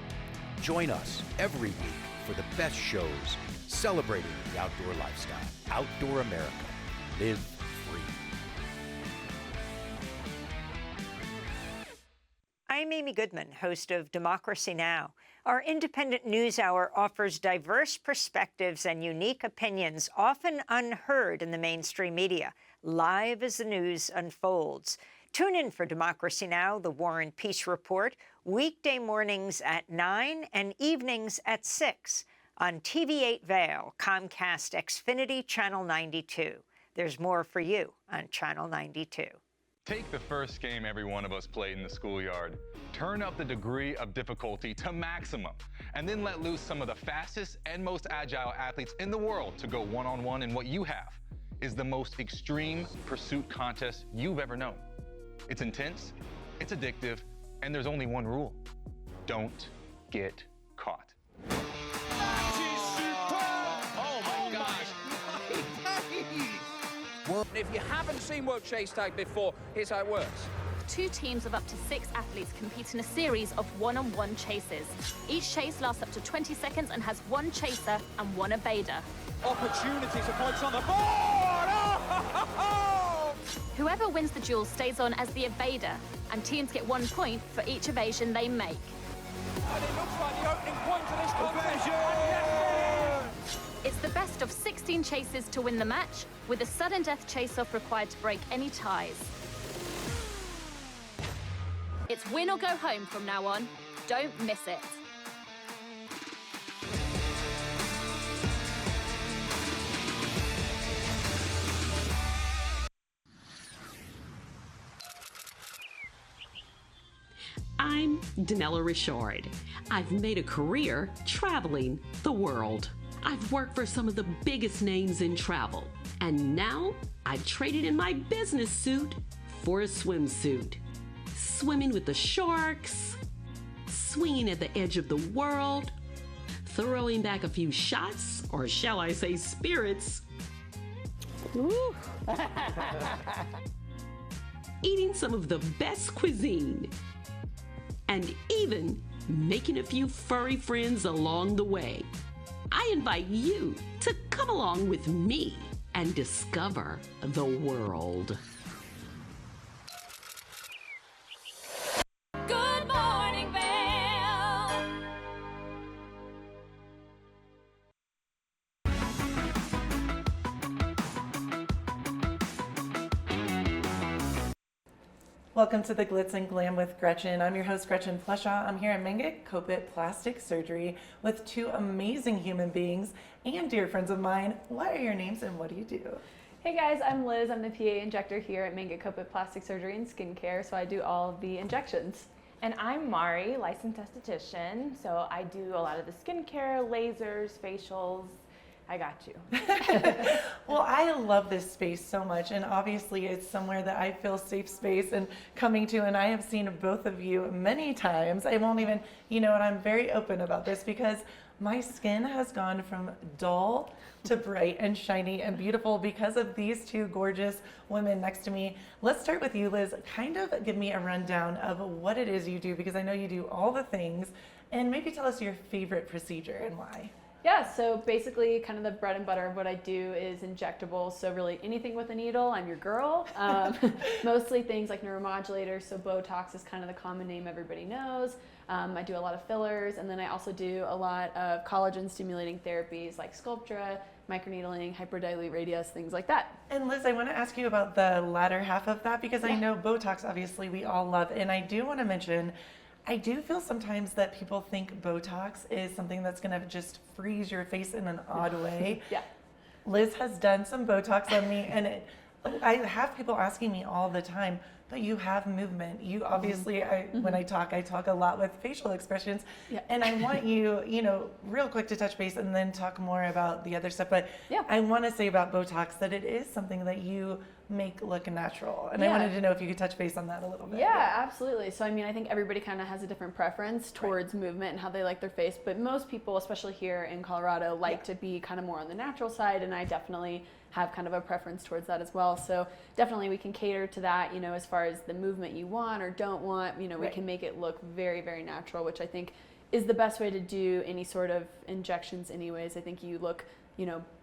Join us every week for the best shows celebrating the outdoor lifestyle. Outdoor America. Live free. I'm Amy Goodman, host of Democracy Now! Our independent news hour offers diverse perspectives and unique opinions, often unheard in the mainstream media, live as the news unfolds. Tune in for Democracy Now!, the War and Peace Report, weekday mornings at 9 and evenings at 6 on TV8 Vail, Comcast Xfinity Channel 92. There's more for you on Channel 92. Take the first game every one of us played in the schoolyard. Turn up the degree of difficulty to maximum, and then let loose some of the fastest and most agile athletes in the world to go one-on-one in what you have is the most extreme pursuit contest you've ever known. It's intense, it's addictive, and there's only one rule. Don't get caught. Oh my gosh. If you haven't seen World Chase Tag before, here's how it works. 2 teams of up to 6 athletes compete in a series of one-on-one chases. Each chase lasts up to 20 seconds and has 1 chaser and 1 evader. Opportunity to points on the board! Oh! Whoever wins the duel stays on as the evader, and teams get 1 point for each evasion they make. And it looks like the opening point of this contest. It's the best of 16 chases to win the match, with a sudden death chase-off required to break any ties. It's win or go home from now on. Don't miss it. I'm Danella Richard. I've made a career traveling the world. I've worked for some of the biggest names in travel, and now I've traded in my business suit for a swimsuit. Swimming with the sharks, swinging at the edge of the world, throwing back a few shots, or shall I say spirits. Eating some of the best cuisine, and even making a few furry friends along the way. I invite you to come along with me and discover the world. Good morning, Vail. Welcome to the Glitz and Glam with Gretchen. I'm your host, Gretchen Fleshaw. I'm here at Mingott Kopit Plastic Surgery with 2 amazing human beings and dear friends of mine. What are your names and what do you do? Hey guys, I'm Liz. I'm the PA injector here at Mingott Kopit Plastic Surgery and Skincare, so I do all of the injections. And I'm Mari, licensed esthetician, so I do a lot of the skincare, lasers, facials. I got you. Well, I love this space so much, and obviously it's somewhere that I feel safe space and coming to, and I have seen both of you many times. I won't even, and I'm very open about this because my skin has gone from dull to bright and shiny and beautiful because of these 2 gorgeous women next to me. Let's start with you, Liz. Kind of give me a rundown of what it is you do, because I know you do all the things, and maybe tell us your favorite procedure and why. Yeah, so basically kind of the bread and butter of what I do is injectables. So really anything with a needle, I'm your girl. Mostly things like neuromodulators. So Botox is kind of the common name everybody knows. I do a lot of fillers, and then I also do a lot of collagen stimulating therapies like Sculptra, microneedling, hyperdilute radius, things like that. And Liz, I want to ask you about the latter half of that because I know Botox obviously we all love, and I do want to mention I do feel sometimes that people think Botox is something that's going to just freeze your face in an odd way. Yeah. Liz has done some Botox on me, and I have people asking me all the time, but you have movement. You obviously, when I talk a lot with facial expressions, and I want you, real quick to touch base and then talk more about the other stuff. But I want to say about Botox that it is something that you make look natural, and I wanted to know if you could touch base on that a little bit. Yeah, absolutely. So I think everybody kind of has a different preference towards movement and how they like their face, but most people, especially here in Colorado, like to be kind of more on the natural side, and I definitely have kind of a preference towards that as well. So definitely we can cater to that, as far as the movement you want or don't want, we can make it look very, very natural, which I think is the best way to do any sort of injections anyways. I think you look,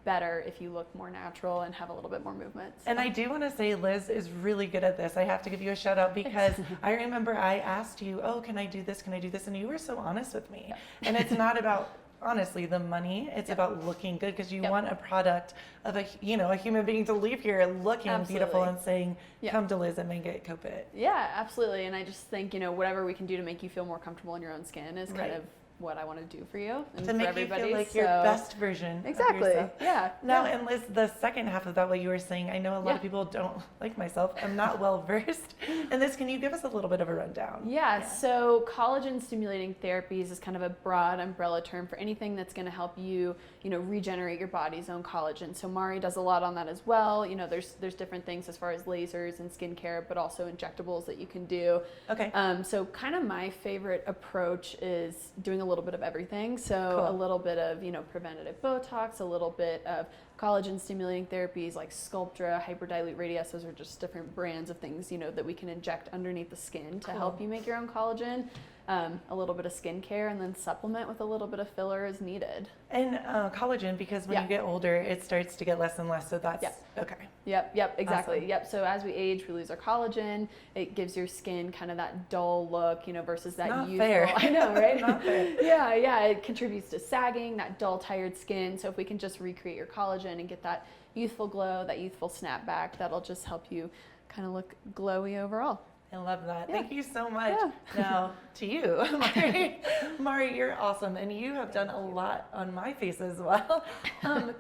better if you look more natural and have a little bit more movement. So. And I do want to say Liz is really good at this. I have to give you a shout out because I remember I asked you, can I do this? Can I do this? And you were so honest with me. And it's not about honestly the money, it's about looking good, because you want a product of a human being to leave here looking beautiful and saying, come to Liz and Mingott Kopit. Yeah, absolutely. And I just think, whatever we can do to make you feel more comfortable in your own skin is kind of what I want to do for you and to for make everybody. You feel like your best version. Exactly. Of yourself. Yeah. Now, and Liz, the second half of that, what you were saying, I know a lot of people don't, like myself, I'm not well versed in this. Can you give us a little bit of a rundown? Yeah. So collagen stimulating therapies is kind of a broad umbrella term for anything that's going to help you, regenerate your body's own collagen. So Mari does a lot on that as well. There's different things as far as lasers and skincare, but also injectables that you can do. Okay. So kind of my favorite approach is doing a little bit of everything. So Cool. a little bit of, preventative Botox, a little bit of collagen stimulating therapies like Sculptra, Hyperdilute Radius. Those are just different brands of things, that we can inject underneath the skin to help you make your own collagen. A little bit of skincare, and then supplement with a little bit of filler as needed. And collagen, because when you get older, it starts to get less and less. So that's okay. Yep, exactly. Awesome. Yep. So as we age, we lose our collagen. It gives your skin kind of that dull look, versus that Not youthful. fair. I know, right? Not fair. Yeah. It contributes to sagging, that dull, tired skin. So if we can just recreate your collagen and get that youthful glow, that youthful snapback, that'll just help you kind of look glowy overall. I love that. Yeah. Thank you so much. Yeah. Now to you, Mari. Mari, you're awesome, and you have done a lot on my face as well.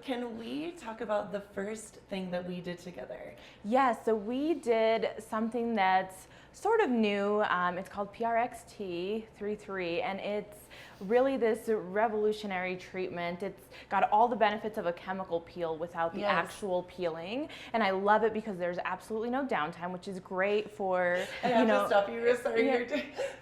Can we talk about the first thing that we did together? Yeah, so we did something that's sort of new. It's called PRXT33, and it's really this revolutionary treatment. It's got all the benefits of a chemical peel without the actual peeling, and I love it because there's absolutely no downtime, which is great for, I have to stop you. We're sorry.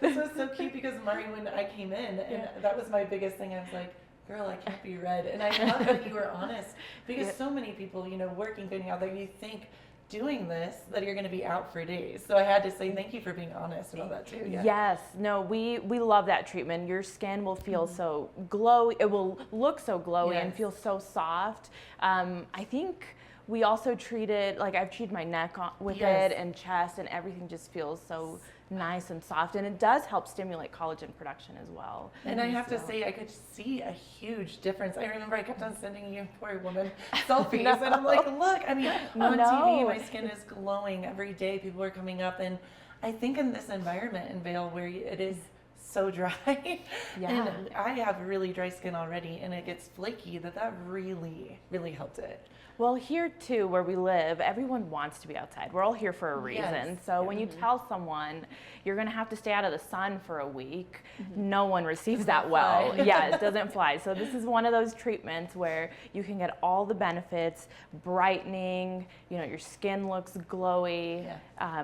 This was so cute because Mari, when I came in, and that was my biggest thing. I was like, girl, I can't be red. And I love that you were honest, because so many people, working, getting out there, you think doing this that you're going to be out for days. So I had to say thank you for being honest about that too. Yeah. Yes, no, we love that treatment. Your skin will feel so glowy. It will look so glowy and feel so soft. I think we also treated, like I've treated my neck with it and chest, and everything just feels so nice and soft, and it does help stimulate collagen production as well. And I have to say, I could see a huge difference. I remember I kept on sending you, poor woman, selfies, and I'm like, look, on TV, my skin is glowing every day. People are coming up, and I think in this environment in Vail where it is so dry, and I have really dry skin already, and it gets flaky, that really, really helped it. Well, here too, where we live, everyone wants to be outside. We're all here for a reason. So when you tell someone you're going to have to stay out of the sun for a week, no one receives that well. Yeah, it doesn't fly. So this is one of those treatments where you can get all the benefits, brightening, your skin looks glowy.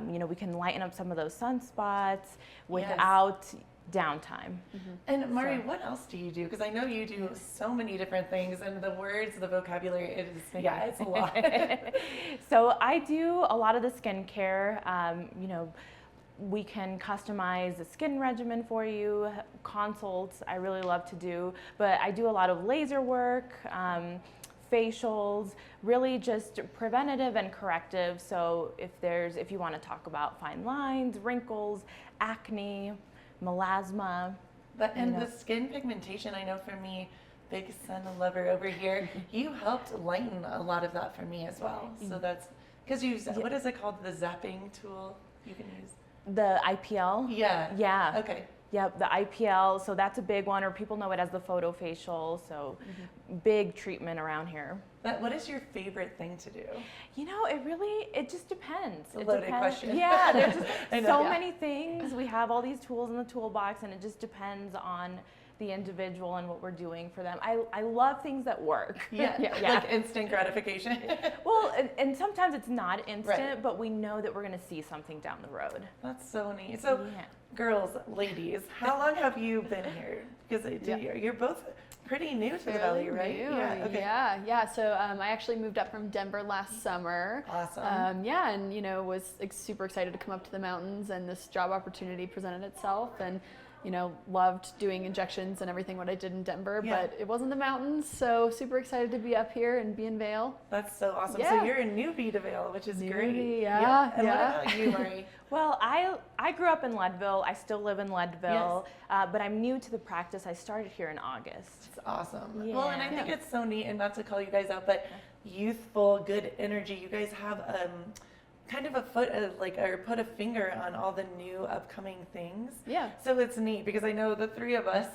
We can lighten up some of those sunspots without downtime. And Mari, what else do you do? Because I know you do so many different things, and the words, the vocabulary, it's a lot. So I do a lot of the skincare. We can customize a skin regimen for you, consults I really love to do, but I do a lot of laser work, facials, really just preventative and corrective. So if you want to talk about fine lines, wrinkles, acne, melasma. And the skin pigmentation, I know for me, big sun lover over here, you helped lighten a lot of that for me as well. So that's, because what is it called, the zapping tool you can use? The IPL? Yeah. Okay. Yep, the IPL, so that's a big one, or people know it as the photofacial, so big treatment around here. What is your favorite thing to do? It just depends. It's a loaded question. Yeah, there's just so many things. We have all these tools in the toolbox, and it just depends on the individual and what we're doing for them. I love things that work. Yeah. Like instant gratification. Well, and sometimes it's not instant, but we know that we're going to see something down the road. That's so neat. So, girls, ladies, how long have you been here? Because you're both pretty new to the Valley, right? Yeah. So I actually moved up from Denver last summer. Awesome. And was super excited to come up to the mountains, and this job opportunity presented itself, and loved doing injections and everything what I did in Denver, but it wasn't the mountains, so super excited to be up here and be in Vail. That's so awesome. So you're a newbie to Vail, which is great. Yeah. And what about you, Mari? Well, I grew up in Leadville. I still live in Leadville, but I'm new to the practice. I started here in August. It's awesome. Yeah. Well, and I think it's so neat, and not to call you guys out, but youthful, good energy. You guys have kind of put a finger on all the new upcoming things. Yeah. So it's neat because I know the three of us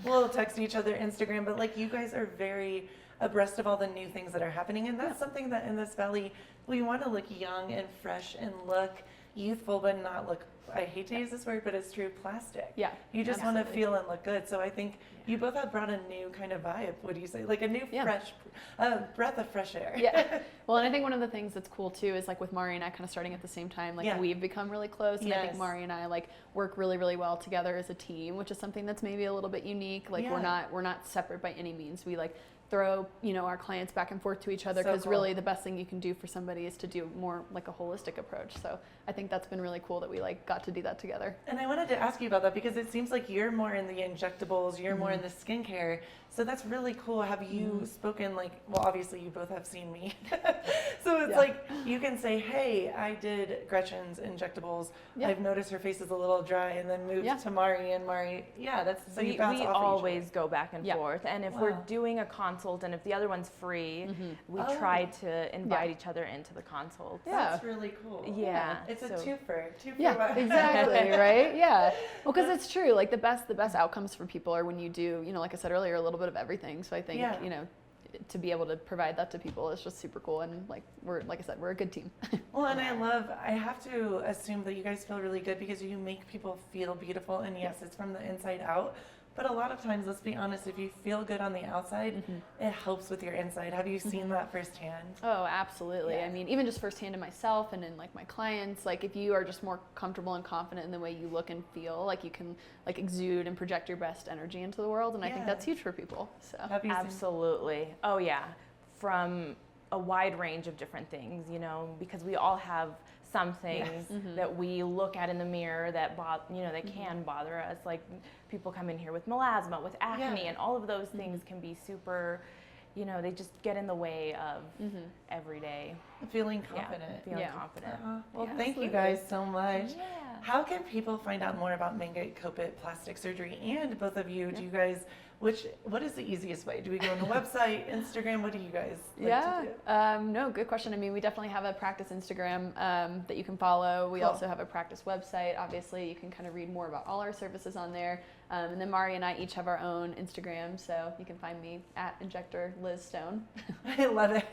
will text each other Instagram, but you guys are very abreast of all the new things that are happening, and that's something that in this valley we want to look young and fresh and look youthful but not look, I hate to use this word, but it's true, plastic. Yeah, You just want to absolutely. feel and look good. So I think you both have brought a new kind of vibe. What do you say? Like a new fresh breath of fresh air. Yeah. Well, and I think one of the things that's cool too is like with Mari and I kind of starting at the same time, like Yeah. we've become really close, and I think Yes. Mari and I like work really, really well together as a team, which is something that's maybe a little bit unique. Like Yeah. we're not separate by any means. We like throw, you know, our clients back and forth to each other So because cool. really the best thing you can do for somebody is to do more like a holistic approach. So I think that's been really cool that we like got to do that together. And I wanted to ask you about that because it seems like you're more in the injectables, you're more in the skincare. So that's really cool. Have you spoken like, well, obviously you both have seen me. So it's like you can say, hey, I did Gretchen's injectables. Yeah. I've noticed her face is a little dry, and then moved to Mari, and Mari, that's so you we bounce off always go back and Yeah. forth, and if Wow. we're doing a consult and if the other one's free, we Oh. try to invite each other into the consult. That's really cool. Yeah, It's a so- twofer. Yeah, exactly, right? Yeah. Well, because it's true. Like the best outcomes for people are when you do, you know, like I said earlier, a little bit of everything. So I think, Yeah. you know, to be able to provide that to people is just super cool. And like like I said, we're a good team. Well, and I have to assume that you guys feel really good because you make people feel beautiful, and yes, it's from the inside out. But a lot of times, let's be honest, if you feel good on the outside, it helps with your inside. Have you seen that firsthand? Oh, absolutely. Yeah. I mean, even just firsthand in myself and in like my clients, like if you are just more comfortable and confident in the way you look and feel, like you can like exude and project your best energy into the world. And I think that's huge for people. So Absolutely. Oh yeah, from a wide range of different things, you know, because we all have something that we look at in the mirror that that can bother us. Like people come in here with melasma, with acne, and all of those things can be super, you know, they just get in the way of every day. Feeling confident. Feeling confident. Well, Yeah, thank you absolutely. guys so much. Yeah. How can people find out more about Mangate Kopit plastic surgery? And both of you, do you guys, what is the easiest way? Do we go on the website, Instagram? What do you guys like to do? No, good question. I mean, we definitely have a practice Instagram that you can follow. We Cool. also have a practice website. Obviously, you can kind of read more about all our services on there. And then Mari and I each have our own Instagram, so you can find me at Injector Liz Stone. I love it.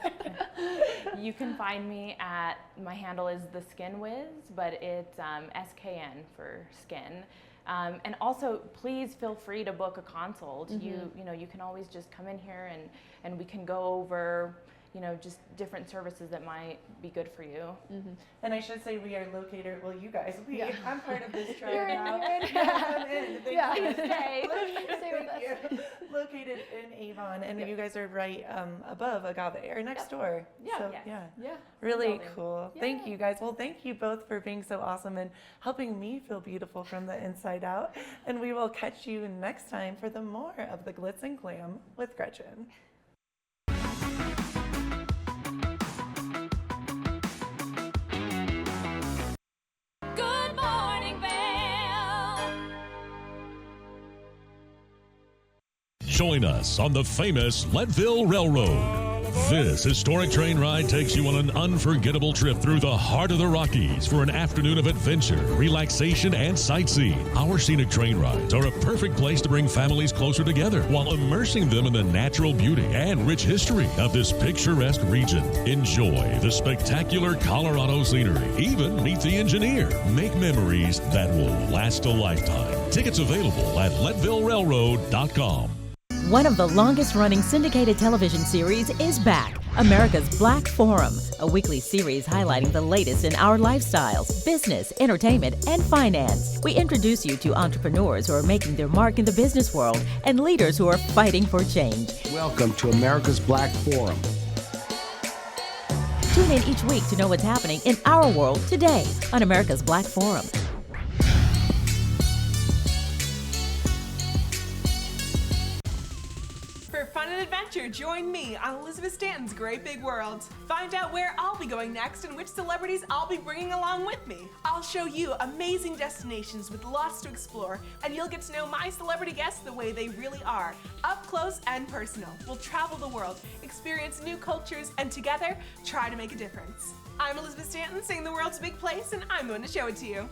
You can find me at, my handle is The Skin Wiz, but it's SKN for skin. And also, please feel free to book a consult. You know, you can always just come in here and we can go over, you know, just different services that might be good for you. And I should say we are located, well, you guys, I'm part of this tribe You're in, now. you're in. I'm in. Thank Yeah. you. Stay. Located, Stay with thank you. Located in Avon, and you guys are right above Agave, or next door. Yeah. So, Yes. Yeah. Really Building. cool. Thank you guys. Well, thank you both for being so awesome and helping me feel beautiful from the inside out. And we will catch you next time for the more of the glitz and glam with Gretchen. Good morning, Vail. Join us on the famous Leadville Railroad. This historic train ride takes you on an unforgettable trip through the heart of the Rockies for an afternoon of adventure, relaxation, and sightseeing. Our scenic train rides are a perfect place to bring families closer together while immersing them in the natural beauty and rich history of this picturesque region. Enjoy the spectacular Colorado scenery. Even meet the engineer. Make memories that will last a lifetime. Tickets available at LeadvilleRailroad.com. One of the longest-running syndicated television series is back, America's Black Forum, a weekly series highlighting the latest in our lifestyles, business, entertainment, and finance. We introduce you to entrepreneurs who are making their mark in the business world and leaders who are fighting for change. Welcome to America's Black Forum. Tune in each week to know what's happening in our world today on America's Black Forum. For fun and adventure, join me on Elizabeth Stanton's Great Big World. Find out where I'll be going next and which celebrities I'll be bringing along with me. I'll show you amazing destinations with lots to explore, and you'll get to know my celebrity guests the way they really are, up close and personal. We'll travel the world, experience new cultures, and together, try to make a difference. I'm Elizabeth Stanton, saying the world's a big place, and I'm going to show it to you.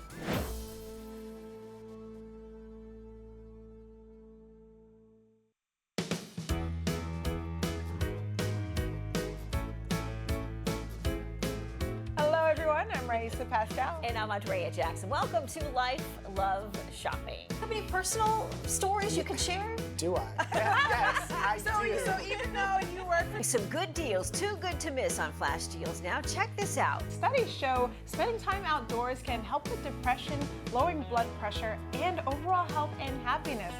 Hello everyone, I'm right Lisa Pascal. And I'm Andrea Jackson. Welcome to Life, Love, Shopping. Have any personal stories you can share? Do I? Yes, I do. So even though you work for some good deals, too good to miss on flash deals now, check this out. Studies show spending time outdoors can help with depression, lowering blood pressure, and overall health and happiness.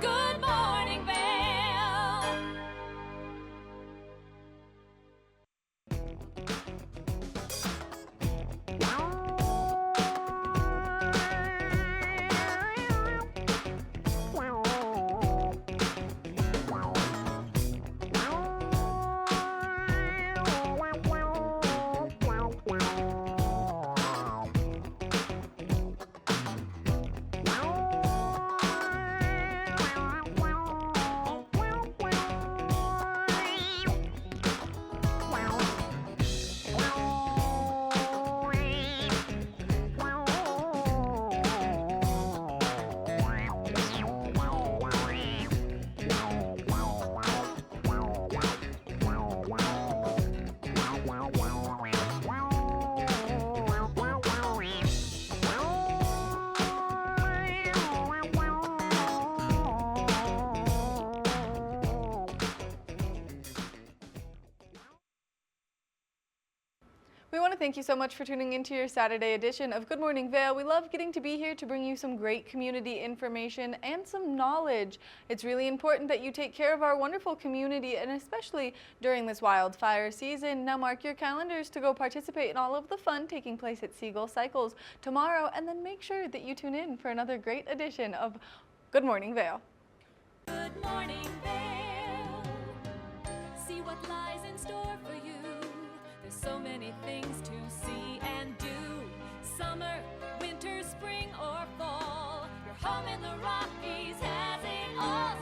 Good morning, Vail. We want to thank you so much for tuning into your Saturday edition of Good Morning Vail. We love getting to be here to bring you some great community information and some knowledge. It's really important that you take care of our wonderful community, and especially during this wildfire season. Now mark your calendars to go participate in all of the fun taking place at Seagull Cycles tomorrow, and then make sure that you tune in for another great edition of Good Morning Vail. Good morning, Vail. See what lies in store for you. There's so many things to see and do. Summer, winter, spring, or fall. Your home in the Rockies has it all.